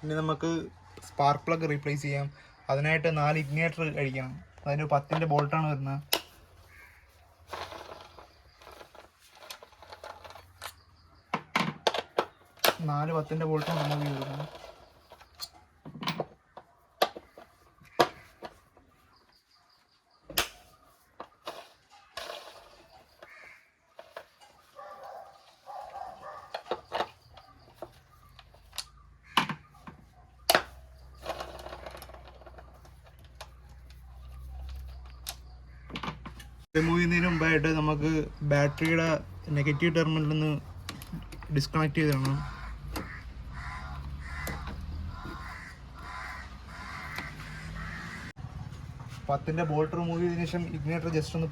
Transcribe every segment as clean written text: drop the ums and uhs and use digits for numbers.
ഇനി നമുക്ക് spark plug replace ചെയ്യാം. അതിനായിട്ട് 4 ഇഗ്നേറ്റർ കഴിക്കണം. അതിന് 10-ൻ്റെ ബോൾട്ടാണ് വരുന്നത്. 4 10-ൻ്റെ ബോൾട്ടാണ് റിമൂവ് ചെയ്ത് കൊടുക്കണം. റിമൂവ് ചെയ്യുന്നതിന് മുമ്പായിട്ട് നമുക്ക് ബാറ്ററിയുടെ നെഗറ്റീവ് ടെർമിനലിൽ നിന്ന് ഡിസ്കണക്ട് ചെയ്തിടണം. പത്തിൻ്റെ ബോൾട്ട് റിമൂവ് ചെയ്തതിനു ശേഷം ഇഗ്നേറ്റർ ജസ്റ്റ് ഒന്ന്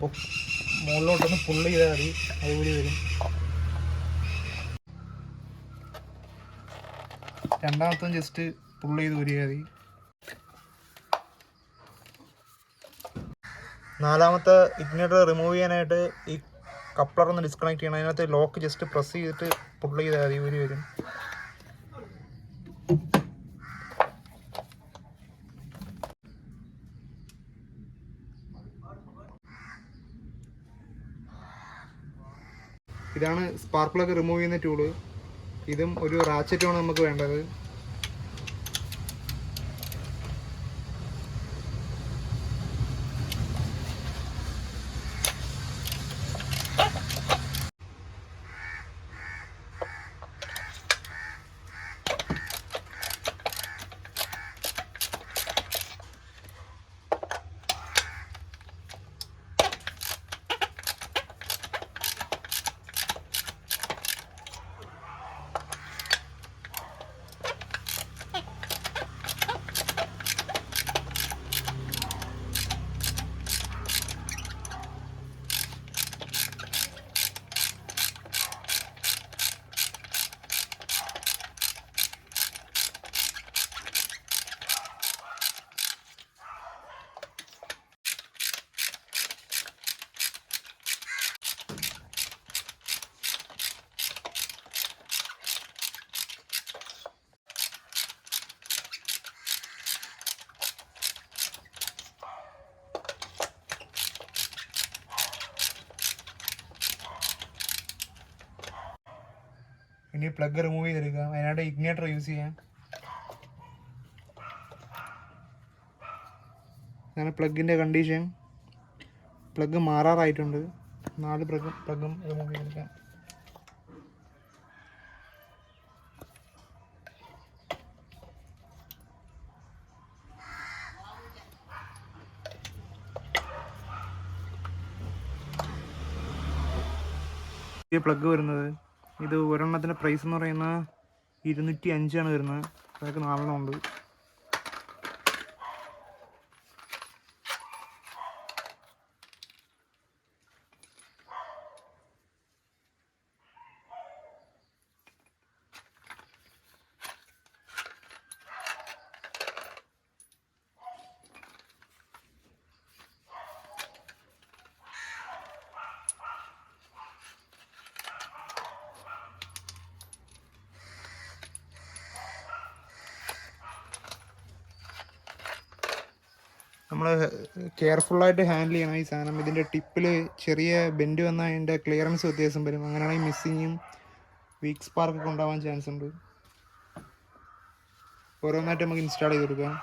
മുകളിലോട്ടൊന്ന് പുള്ള് ചെയ്താൽ മതി, അതുപോലെ വരും. രണ്ടാമത്തും ജസ്റ്റ് പുള്ള് ചെയ്ത് വരിക മതി. നാലാമത്തെ ഇഗ്നേറ്റർ റിമൂവ് ചെയ്യാനായിട്ട് ഈ കപ്ലർ ഒന്ന് ഡിസ്കണക്ട് ചെയ്യണം. അതിനകത്ത് ലോക്ക് ജസ്റ്റ് പ്രസ് ചെയ്തിട്ട് പുള്ള് ചെയ്താൽ മതി, ഊരി വരും. ഇതാണ് സ്പാർക്ക് പ്ലഗ് റിമൂവ് ചെയ്യുന്ന ടൂള്. ഇതും ഒരു റാച്ചറ്റുമാണ് നമുക്ക് വേണ്ടത്. ഇനി പ്ലഗ് റിമൂവ് ചെയ്തെടുക്കാം. അതിനായിട്ട് ഇഗ്നേറ്റർ യൂസ് ചെയ്യാം. അങ്ങനെ പ്ലഗിൻ്റെ കണ്ടീഷൻ, പ്ലഗ് മാറാറായിട്ടുണ്ട്. 4 പ്ലഗും റിമൂവ് ചെയ്തെടുക്കാം. ഈ പ്ലഗ് വരുന്നത്, ഇത് ഒരെണ്ണത്തിൻ്റെ പ്രൈസ് എന്ന് പറയുന്നത് 205 വരുന്നത്. അതൊക്കെ 4 ഉണ്ട്. നമ്മൾ കെയർഫുള്ളായിട്ട് ഹാൻഡിൽ ചെയ്യണം ഈ സാധനം. ഇതിൻ്റെ ടിപ്പിൽ ചെറിയ ബെൻഡ് വന്നാൽ അതിൻ്റെ ക്ലിയറൻസ് വ്യത്യാസം വരും. അങ്ങനെയാണെങ്കിൽ മിസ്സിങ്ങും വീക്ക് സ്പാർക്കൊക്കെ ഉണ്ടാവാൻ ചാൻസ് ഉണ്ട്. ഓരോന്നായിട്ട് നമുക്ക് ഇൻസ്റ്റാൾ ചെയ്ത് കൊടുക്കാം.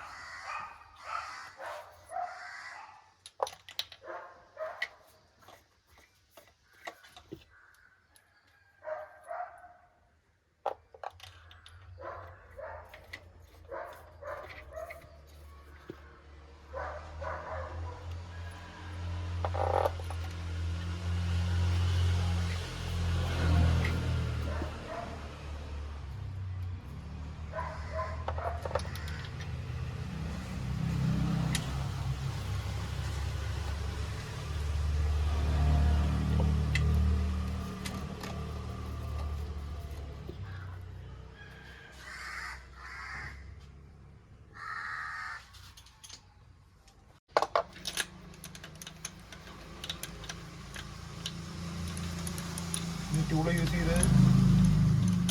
ഈ ടൂള് യൂസ് ചെയ്ത്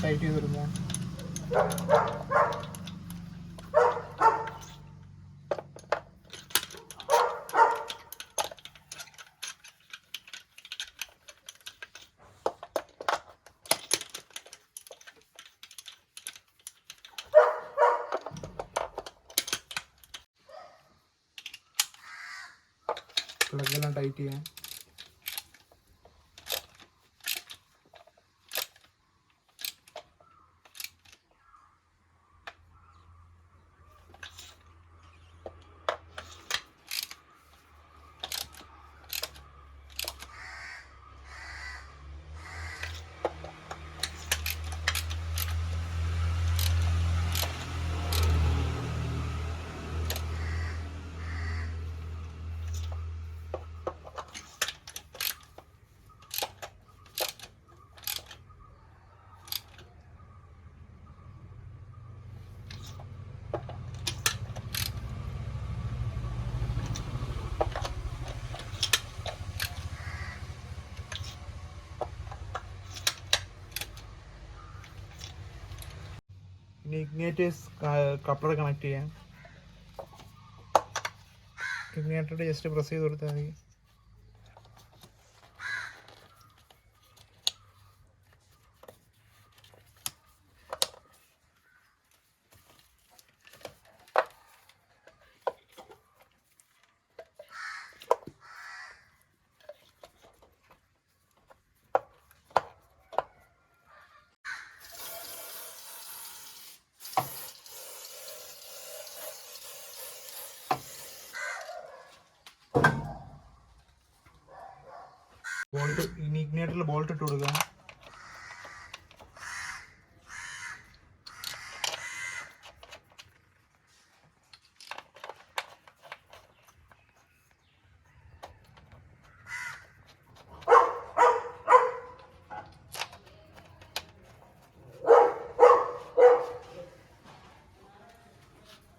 ടൈറ്റ് ചെയ്ത് കൊടുക്കാം. പ്ലഗ് എല്ലാം ടൈറ്റ് ചെയ്യാൻ. ഇനി ഇഗ്നേറ്റേഴ്സ് കപ്ലർ കണക്ട് ചെയ്യാം. ഇഗ്നേറ്റർ ജസ്റ്റ് പ്രസ് ചെയ്ത് കൊടുത്താൽ മതി. ബോൾട്ട് ഇനി ഇഗ്നേറ്ററിൽ ബോൾട്ട് ഇട്ട് കൊടുക്കുക.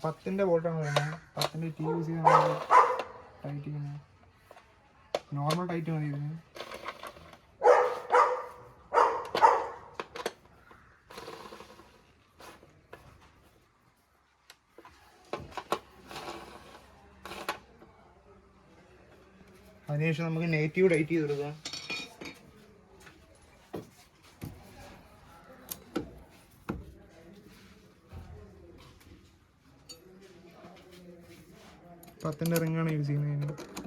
പത്തിൻ്റെ ബോൾട്ടാണ് വരുന്നത്. 10ൻ്റെ ടി യൂസ് ചെയ്ത് ടൈറ്റ് ചെയ്യുന്നത്. നോർമൽ ടൈറ്റ് മതി ഇതിന്. അതിനുശേഷം നമുക്ക് നെഗറ്റീവ് ടൈറ്റ് ചെയ്ത് കൊടുക്കാം. പത്തിൻ്റെ റിങ്ങാണ് യൂസ് ചെയ്യുന്നത്.